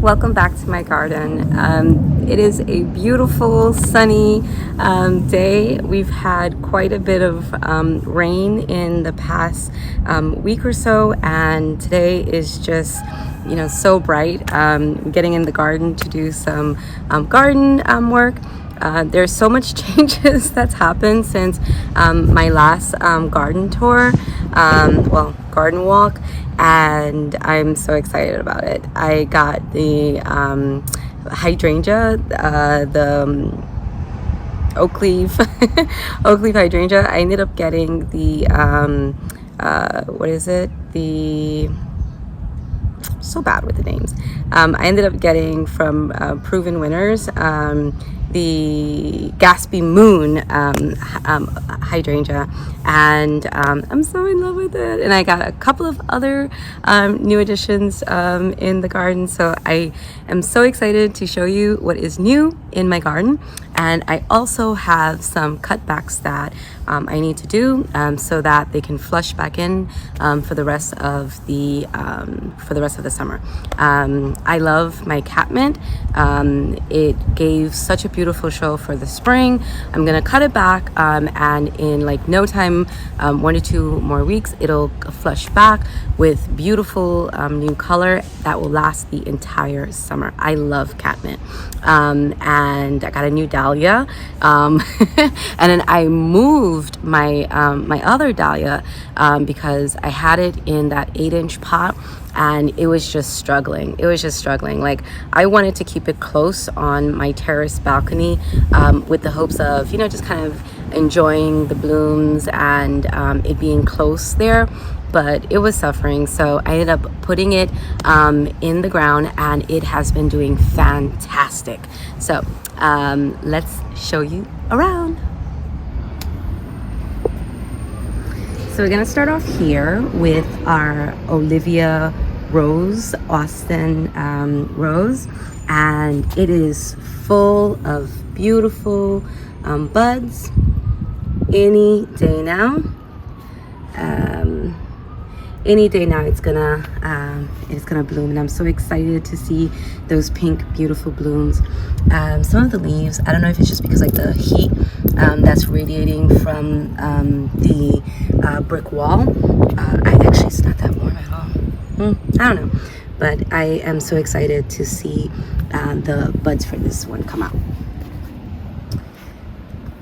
Welcome back to my garden. It is a beautiful sunny day. We've had quite a bit of rain in the past week or so, and today is just so bright. Getting in the garden to do some garden work. There's so much changes that's happened since my last garden tour, garden walk, and I'm so excited about it. I got the hydrangea, the Oakleaf, Oakleaf hydrangea. I ended up getting the, what is it? So bad with the names. I ended up getting from Proven Winners, the Gatsby Moon hydrangea, and I'm so in love with it. And I got a couple of other new additions in the garden, so I am so excited to show you what is new in my garden. And I also have some cutbacks that I need to do so that they can flush back in for the rest of the summer. I love my catmint. It gave such a beautiful show for the spring. I'm gonna cut it back, and in like no time, 1 to 2 more weeks, it'll flush back with beautiful new color that will last the entire summer. I love catmint, and I got a new dahlia, and then I moved my my other dahlia because I had it in that 8-inch pot, and it was just struggling. Like, I wanted to keep it close on my terrace balcony with the hopes of just kind of enjoying the blooms and it being close there, but it was suffering. So I ended up putting it in the ground, and it has been doing fantastic. So let's show you around. So we're gonna start off here with our Olivia Rose, Austin Rose, and it is full of beautiful buds. Any day now, it's gonna bloom, and I'm so excited to see those pink beautiful blooms. Some of the leaves, I don't know if it's just because like the heat that's radiating from the brick wall. It's not that warm at all. I don't know, but I am so excited to see the buds for this one come out.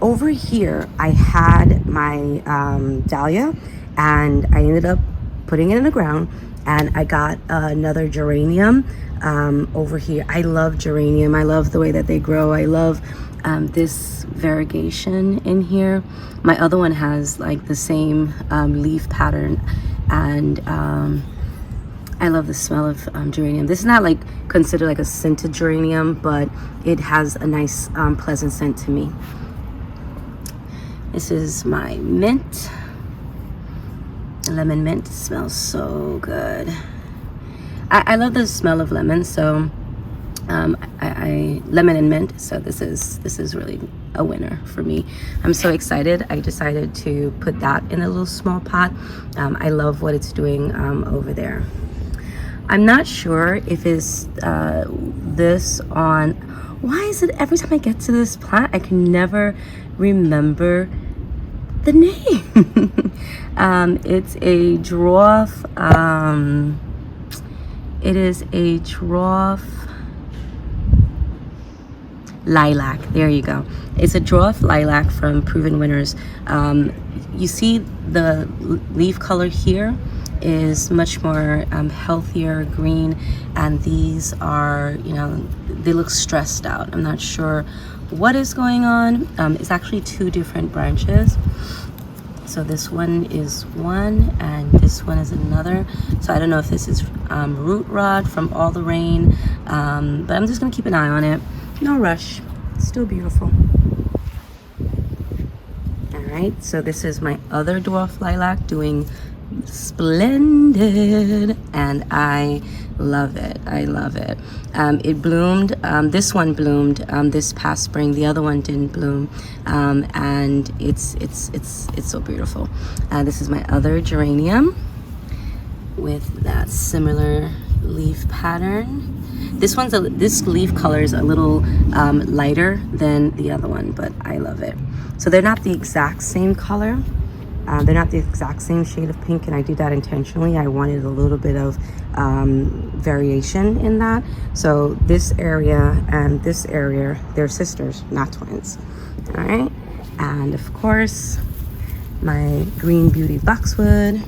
Over here, I had my dahlia, and I ended up putting it in the ground, and I got another geranium over here. I love geranium. I love the way that they grow. I love this variegation in here. My other one has like the same leaf pattern, and I love the smell of geranium. This is not like considered like a scented geranium, but it has a nice pleasant scent to me. This is my mint, lemon mint. It smells so good. I love the smell of lemon, so I lemon and mint. So this is really a winner for me. I'm so excited. I decided to put that in a little small pot. I love what it's doing over there. I'm not sure if it's this on. Why is it every time I get to this plant, I can never remember the name? It's a dwarf. It is a dwarf lilac. There you go. It's a dwarf lilac from Proven Winners. You see the leaf color here is much more healthier green, and these are, they look stressed out. I'm not sure what is going on. It's actually 2 different branches. So this one is one, and this one is another. So I don't know if this is root rot from all the rain, but I'm just gonna keep an eye on it. No rush. It's still beautiful. All right, so this is my other dwarf lilac doing splendid, and I love it. It bloomed, this one bloomed this past spring. The other one didn't bloom, and it's so beautiful. This is my other geranium with that similar leaf pattern. This leaf color is a little lighter than the other one, but I love it. So they're not the exact same color. They're not the exact same shade of pink, and I did that intentionally. I wanted a little bit of variation in that. So this area and this area, they're sisters, not twins. All right, and of course, my Green Beauty boxwood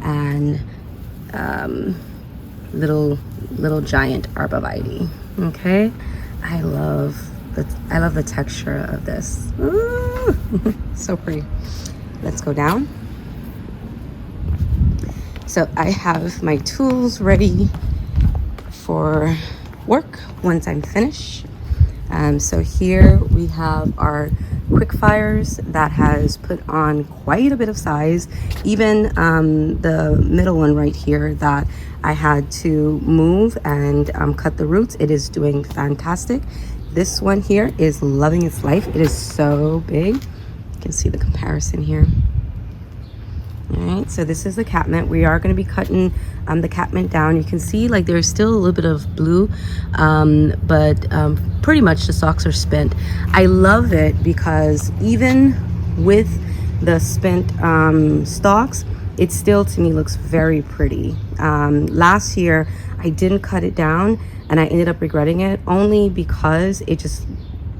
and little giant arborvitae. Okay, I love the texture of this. Ooh, so pretty. Let's go down. So I have my tools ready for work once I'm finished. So here we have our quick fires that has put on quite a bit of size. Even the middle one right here that I had to move and cut the roots, it is doing fantastic. This one here is loving its life. It is so big. You can see the comparison here. All right, so this is the catmint. We are going to be cutting the catmint down. You can see like there's still a little bit of blue, but pretty much the stalks are spent. I love it because even with the spent stalks, it still to me looks very pretty. Last year I didn't cut it down and I ended up regretting it only because it just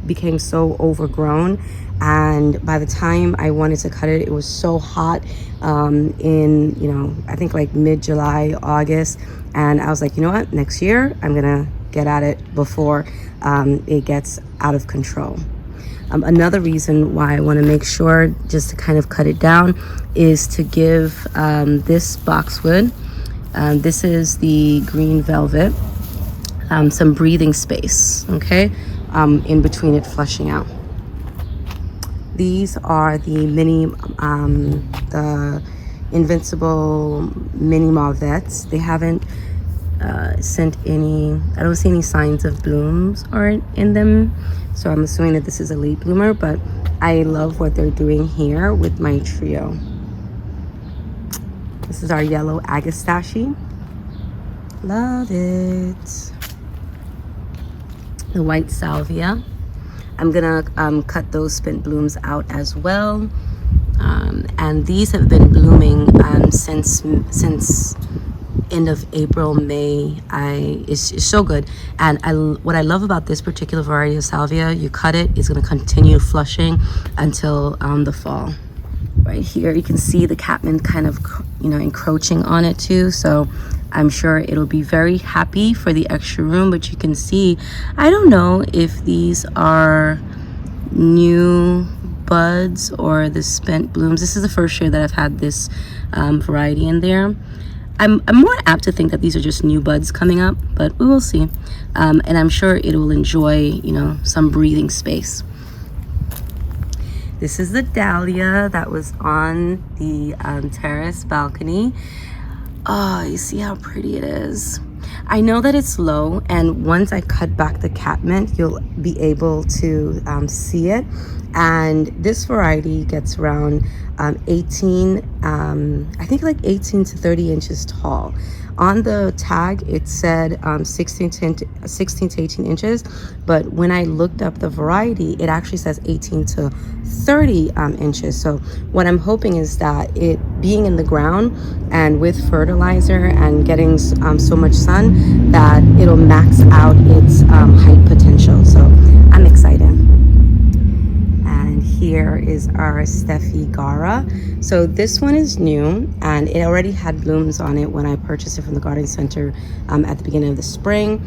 became so overgrown, and by the time I wanted to cut it, it was so hot in, you know, I think like mid-July, August, and I was like, you know what, next year I'm gonna get at it before it gets out of control. Another reason why I want to make sure just to kind of cut it down is to give this boxwood, this is the green velvet, some breathing space, okay, in between it flushing out. These are the the Invincible mini mauvettes. They haven't sent any, I don't see any signs of blooms or in them, so I'm assuming that this is a late bloomer, but I love what they're doing here with my trio. This is our yellow agastache. Love it. The white salvia. I'm gonna cut those spent blooms out as well, and these have been blooming since end of April, May. It's so good. And what I love about this particular variety of salvia, you cut it, it's gonna continue flushing until the fall. Right here you can see the catmint kind of, you know, encroaching on it too, so I'm sure it'll be very happy for the extra room. But you can see, I don't know if these are new buds or the spent blooms. This is the first year that I've had this variety in there. I'm more apt to think that these are just new buds coming up, but we will see. And I'm sure it will enjoy, you know, some breathing space. This is the dahlia that was on the terrace balcony. Oh, you see how pretty it is. I know that it's low, and once I cut back the catmint, you'll be able to see it. And this variety gets around 18, I think like 18 to 30 inches tall. On the tag, it said 16 to 18 inches, but when I looked up the variety, it actually says 18 to 30 inches. So what I'm hoping is that it being in the ground and with fertilizer and getting so much sun, that it'll max out its height potential. So I'm excited. Here is our Steffi Gara. So this one is new, and it already had blooms on it when I purchased it from the garden center at the beginning of the spring.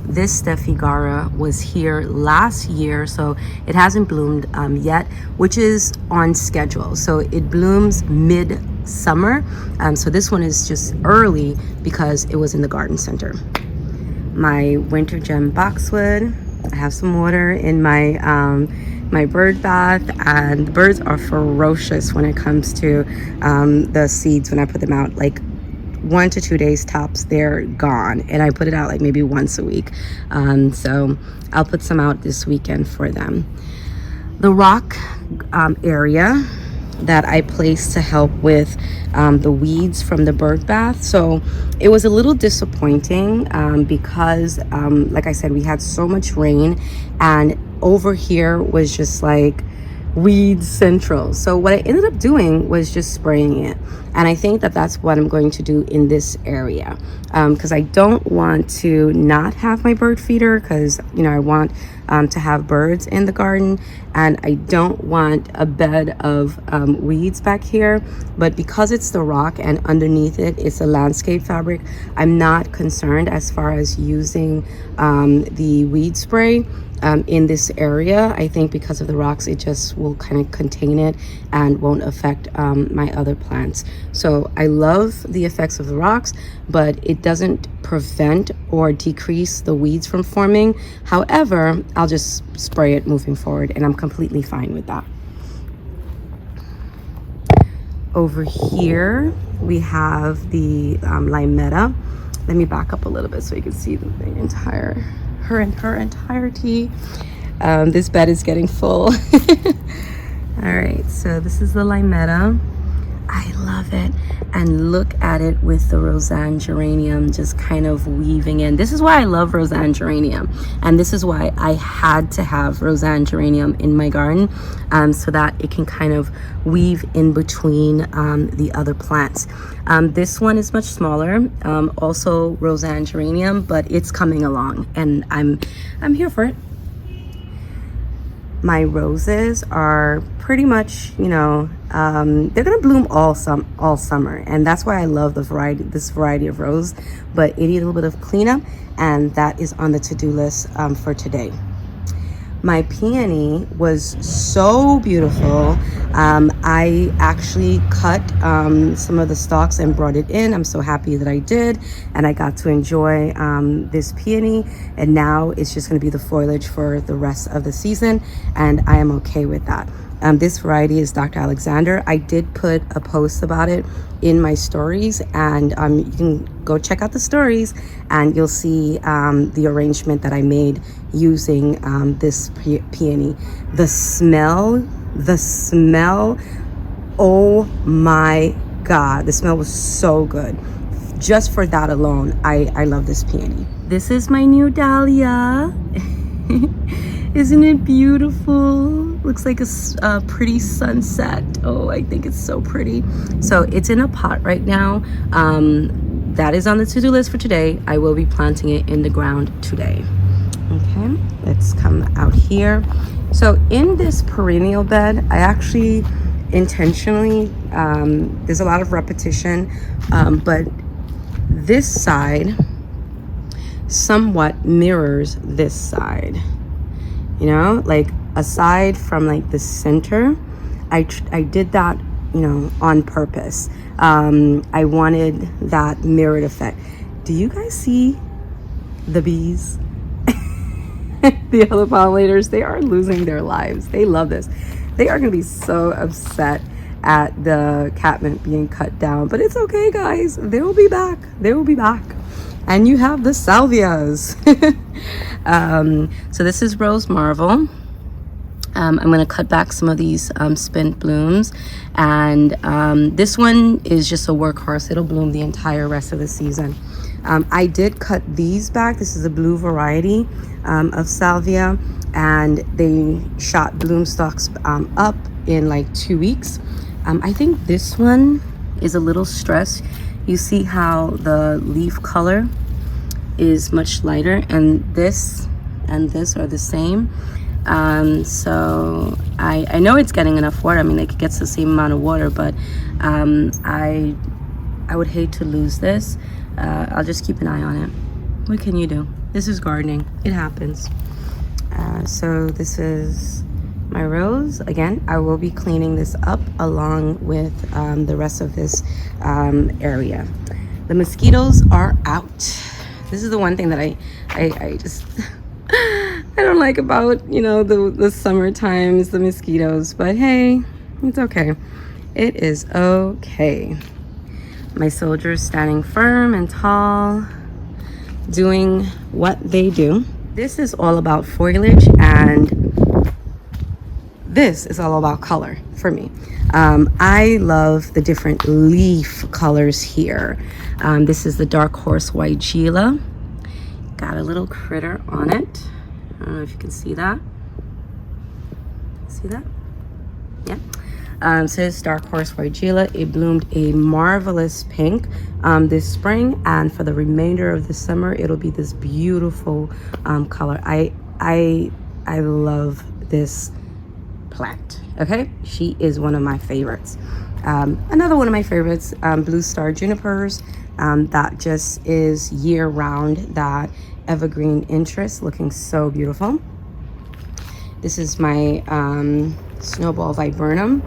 This Steffi Gara was here last year, so it hasn't bloomed yet, which is on schedule. So it blooms mid-summer. So this one is just early because it was in the garden center. My winter gem boxwood. I have some water in my my bird bath, and the birds are ferocious when it comes to the seeds. When I put them out, like 1 to 2 days tops, they're gone, and I put it out like maybe once a week. So I'll put some out this weekend for them. The rock area, that I placed to help with the weeds from the bird bath. So it was a little disappointing because like I said, we had so much rain, and over here was just like weed central. So what I ended up doing was just spraying it, and I think that that's what I'm going to do in this area, because I don't want to not have my bird feeder, because you know I want to have birds in the garden, and I don't want a bed of weeds back here. But because it's the rock and underneath it it's a landscape fabric, I'm not concerned as far as using the weed spray in this area. I think because of the rocks, it just will kind of contain it and won't affect my other plants. So I love the effects of the rocks, but it doesn't prevent or decrease the weeds from forming. However, I'll just spray it moving forward, and I'm completely fine with that. Over here we have the limetta. Let me back up a little bit so you can see the entire her entirety. This bed is getting full. All right, so this is the limetta. I love it, and look at it with the Roseanne geranium just kind of weaving in. This is why I love Roseanne geranium, and this is why I had to have Roseanne geranium in my garden, so that it can kind of weave in between the other plants. This one is much smaller, also Roseanne geranium, but it's coming along, and I'm here for it. My roses are pretty much, you know, they're gonna bloom all summer, and that's why I love this variety of rose. But it needs a little bit of cleanup, and that is on the to-do list for today. My peony was so beautiful. I actually cut some of the stalks and brought it in. I'm so happy that I did, and I got to enjoy this peony, and now it's just going to be the foliage for the rest of the season, and I am okay with that. This variety is Dr. Alexander. I did put a post about it in my stories, and you can go check out the stories and you'll see the arrangement that I made using this peony. The smell, oh my God, the smell was so good. Just for that alone, I love this peony. This is my new dahlia. Isn't it beautiful? Looks like a pretty sunset. Oh, I think it's so pretty. So it's in a pot right now. That is on the to-do list for today. I will be planting it in the ground today. Okay, let's come out here. So in this perennial bed, I actually intentionally, there's a lot of repetition, but this side somewhat mirrors this side. You know, like aside from like the center, I did that, you know, on purpose. I wanted that mirrored effect. Do you guys see the bees? The other pollinators, they are losing their lives. They love this. They are going to be so upset at the catmint being cut down, but it's okay, guys. They will be back. They will be back. And you have the salvias. So this is Rose Marvel. I'm going to cut back some of these spent blooms, and this one is just a workhorse. It'll bloom the entire rest of the season. I did cut these back. This is a blue variety of salvia, and they shot bloom stalks up in like 2 weeks. I think this one is a little stressed. You see how the leaf color is much lighter, and this are the same. So I know it's getting enough water. I mean, it gets the same amount of water, but I would hate to lose this. I'll just keep an eye on it. What can you do? This is gardening. It happens. So this is my rose. Again, I will be cleaning this up along with the rest of this area. The mosquitoes are out. This is the one thing that I just I don't like about, you know, the summer times, the mosquitoes, but hey, it's okay. It is okay. My soldiers standing firm and tall, doing what they do. This is all about foliage and this is all about color for me. I love the different leaf colors here. This is the dark horse white Gila. Got a little critter on it. I don't know if you can see that. See that? Yeah. So it's dark horse white Gila. It bloomed a marvelous pink this spring, and for the remainder of the summer, it'll be this beautiful color. I love this plant. Okay, she is one of my favorites. Another one of my favorites, blue star junipers. That just is year-round, that evergreen interest, looking so beautiful. This is my snowball viburnum.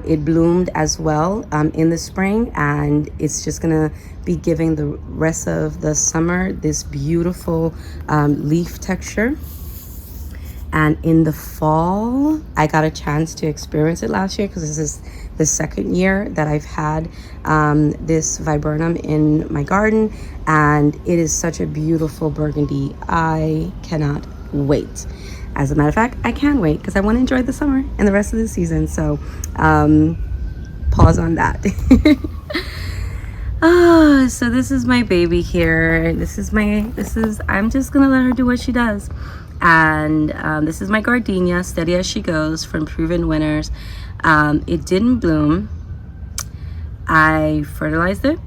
It bloomed as well in the spring, and it's just gonna be giving the rest of the summer this beautiful leaf texture. And in the fall, I got a chance to experience it last year, because this is the second year that I've had this viburnum in my garden, and it is such a beautiful burgundy. I cannot wait. As a matter of fact, I can wait, because I want to enjoy the summer and the rest of the season. So pause on that. So this is my baby here. I'm just gonna let her do what she does. And this is my gardenia, steady as she goes, from Proven Winners. It didn't bloom. I fertilized it.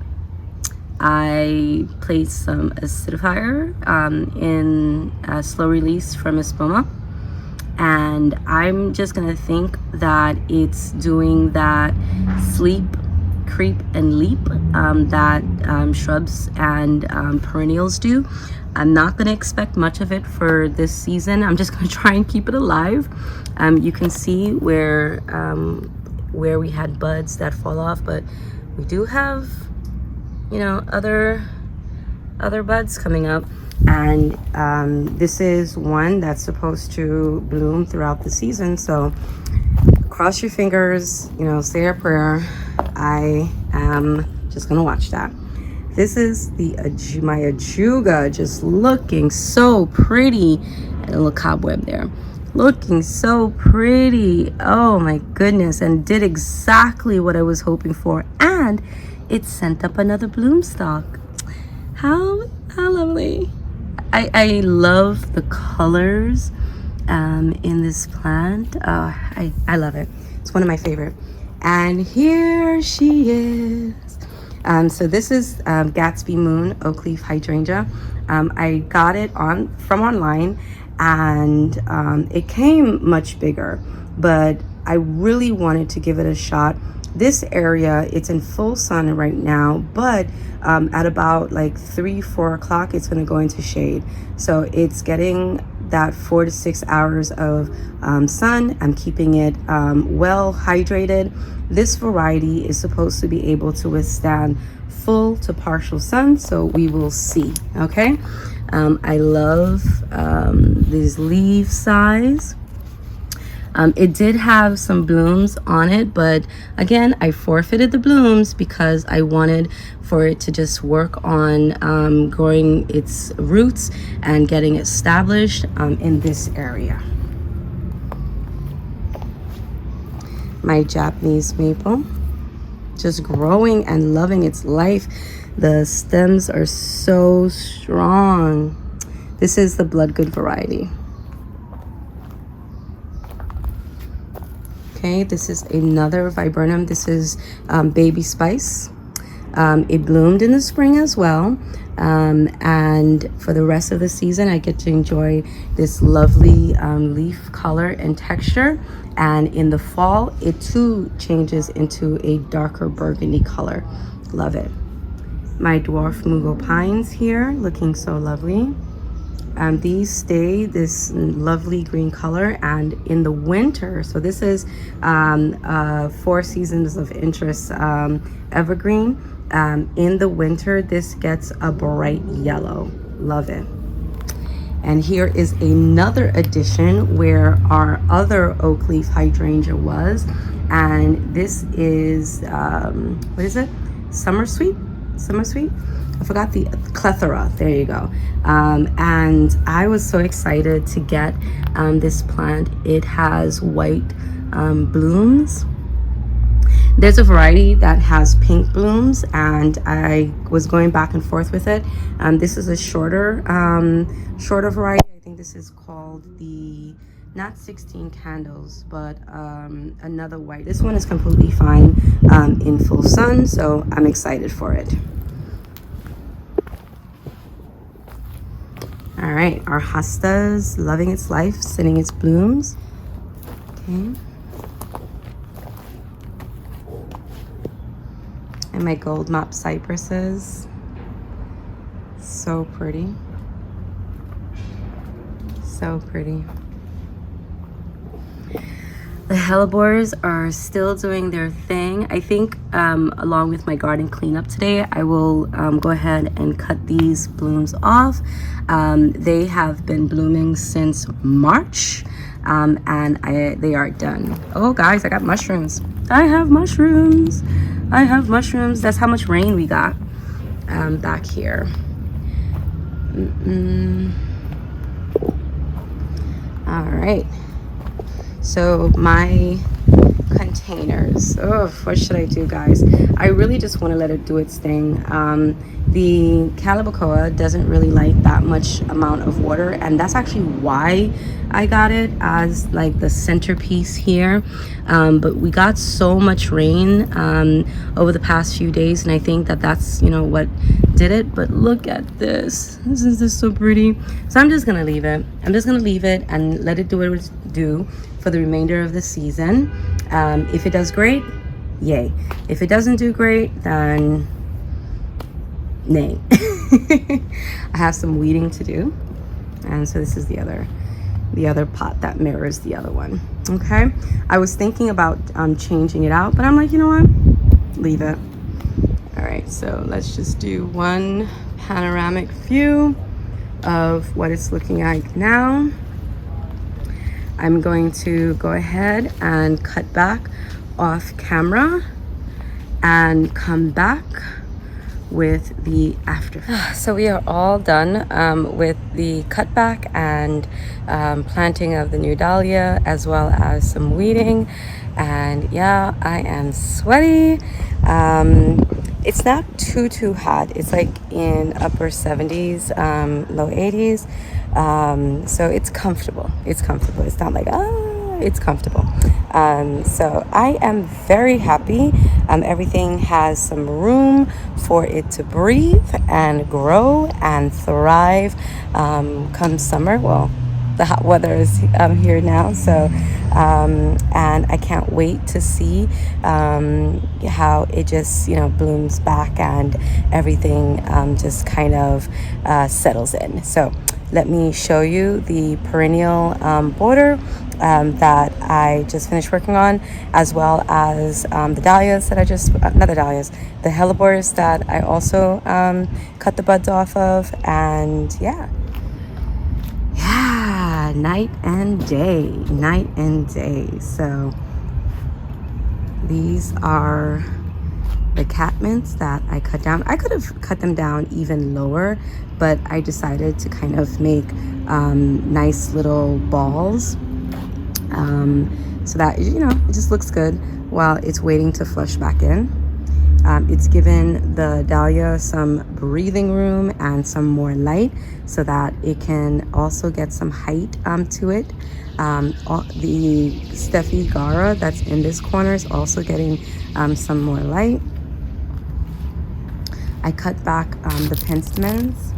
I placed some acidifier in slow release from Espuma. And I'm just gonna think that it's doing that sleep, creep, and leap that shrubs and perennials do. I'm not gonna expect much of it for this season. I'm just gonna try and keep it alive. You can see where we had buds that fall off, but we do have, you know, other buds coming up. And this is one that's supposed to bloom throughout the season. So cross your fingers, you know, say a prayer. I am just gonna watch that. This is my ajuga, just looking so pretty. And a little cobweb there. Looking so pretty. Oh my goodness. And did exactly what I was hoping for. And it sent up another bloom stalk. How lovely. I love the colors in this plant. I love it. It's one of my favorite. And here she is. So this is Gatsby Moon Oakleaf hydrangea. I got it from online, and it came much bigger, but I really wanted to give it a shot. This area, it's in full sun right now, but at about like 3-4 o'clock, it's going to go into shade. So it's getting that 4 to 6 hours of sun. I'm keeping it well hydrated. This variety is supposed to be able to withstand full to partial sun, so we will see. Okay, I love these leaf size. It did have some blooms on it, but again, I forfeited the blooms because I wanted for it to just work on growing its roots and getting established in this area. My Japanese maple, just growing and loving its life. The stems are so strong. This is the Bloodgood variety. Okay, this is another viburnum. This is Baby Spice. It bloomed in the spring as well. And for the rest of the season, I get to enjoy this lovely leaf color and texture. And in the fall, it too changes into a darker burgundy color. Love it. My dwarf Mugo pines here, looking so lovely. These stay this lovely green color, and in the winter, so this is 4 seasons of interest evergreen. In the winter, this gets a bright yellow. Love it. And here is another addition where our other oak leaf hydrangea was, and this is what is it? Summersweet. I forgot the Clethra, there you go. And I was so excited to get this plant. It has white blooms. There's a variety that has pink blooms, and I was going back and forth with it. This is a shorter variety. I think this is called the, not 16 candles, but another white. This one is completely fine in full sun, so I'm excited for it. All right, our hosta's loving its life, sending its blooms. Okay. And my gold mop cypresses, so pretty, so pretty. The hellebores are still doing their thing. I think along with my garden cleanup today, I will go ahead and cut these blooms off. They have been blooming since March, and they are done. Oh guys, I got mushrooms. I have mushrooms. I have mushrooms. That's how much rain we got back here. All right. So my containers. Oh, what should I do, guys? I really just want to let it do its thing. The calibrachoa doesn't really like that much amount of water, and that's actually why I got it as like the centerpiece here. But we got so much rain over the past few days, and I think that that's, you know, what did it. But look at this. Isn't this so pretty? So I'm just gonna leave it. I'm just gonna leave it and let it do what it do for the remainder of the season. If it does great, yay. If it doesn't do great, then nay. I have some weeding to do, and so this is the other pot that mirrors the other one. Okay, I was thinking about changing it out, but I'm like, you know what, leave it. All right, so let's just do one panoramic view of what it's looking like now. I'm going to go ahead and cut back off camera and come back with the after. So we are all done with the cutback and planting of the new dahlia, as well as some weeding. And yeah, I am sweaty. It's not too hot. It's like in upper 70s, low 80s. So it's comfortable. It's comfortable. It's not like, it's comfortable. So I am very happy. Everything has some room for it to breathe and grow and thrive come summer. Well, the hot weather is here now, so and I can't wait to see how it just, you know, blooms back and everything just kind of settles in. So let me show you the perennial border that I just finished working on, as well as the dahlias that I just, not the dahlias, the hellebores that I also cut the buds off of. And yeah, night and day. So these are the catmints that I cut down. I could have cut them down even lower, but I decided to kind of make nice little balls so that, you know, it just looks good while it's waiting to flush back in. It's given the dahlia some breathing room and some more light so that it can also get some height to it. The Steffi Gara that's in this corner is also getting some more light. I cut back the penstemons,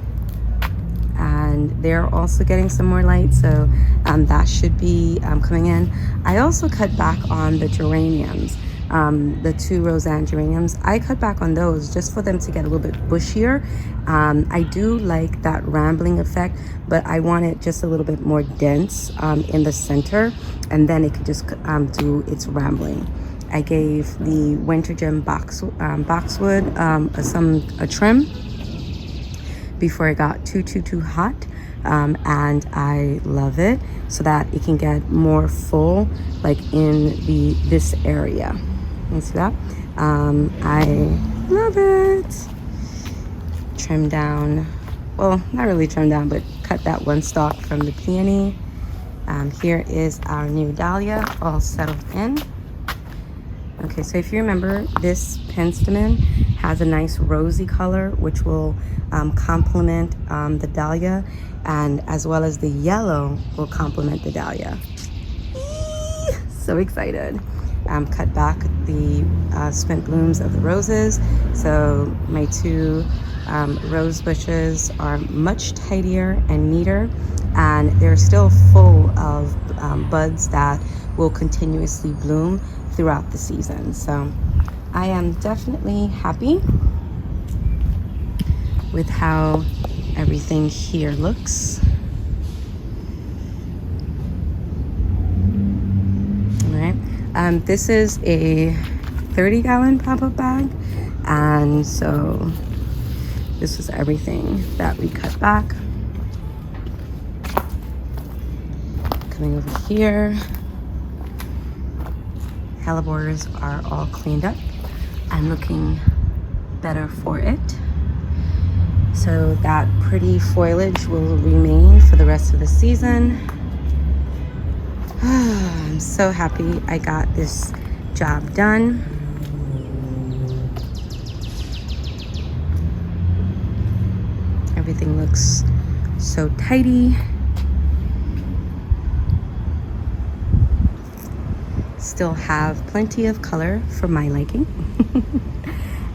and they're also getting some more light, so that should be coming in. I also cut back on the geraniums. The 2 Roseanne geraniums, I cut back on those just for them to get a little bit bushier. I do like that rambling effect, but I want it just a little bit more dense in the center, and then it could just do its rambling. I gave the winter gem boxwood a trim before it got too hot, and I love it so that it can get more full, like in this area. You see that? I love it. trim down, well, not really trim down, but cut that one stalk from the peony. Here is our new dahlia all settled in. Okay, so if you remember, this penstemon has a nice rosy color, which will complement the dahlia, and as well as the yellow will complement the dahlia. Eee! So excited. Cut back the spent blooms of the roses. So my two rose bushes are much tidier and neater, and they're still full of buds that will continuously bloom throughout the season. So I am definitely happy with how everything here looks. All right, this is a 30-gallon pop-up bag, and so this is everything that we cut back. Coming over here, hellebores are all cleaned up and looking better for it. So that pretty foliage will remain for the rest of the season. I'm so happy I got this job done. Everything looks so tidy. Still have plenty of color for my liking.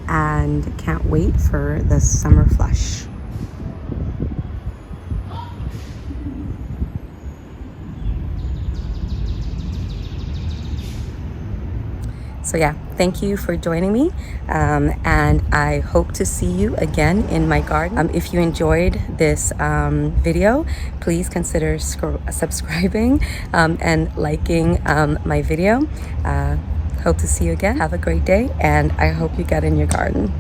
And can't wait for the summer flush. So yeah, thank you for joining me, and I hope to see you again in my garden. If you enjoyed this video, please consider subscribing and liking my video. Hope to see you again. Have a great day, and I hope you get in your garden.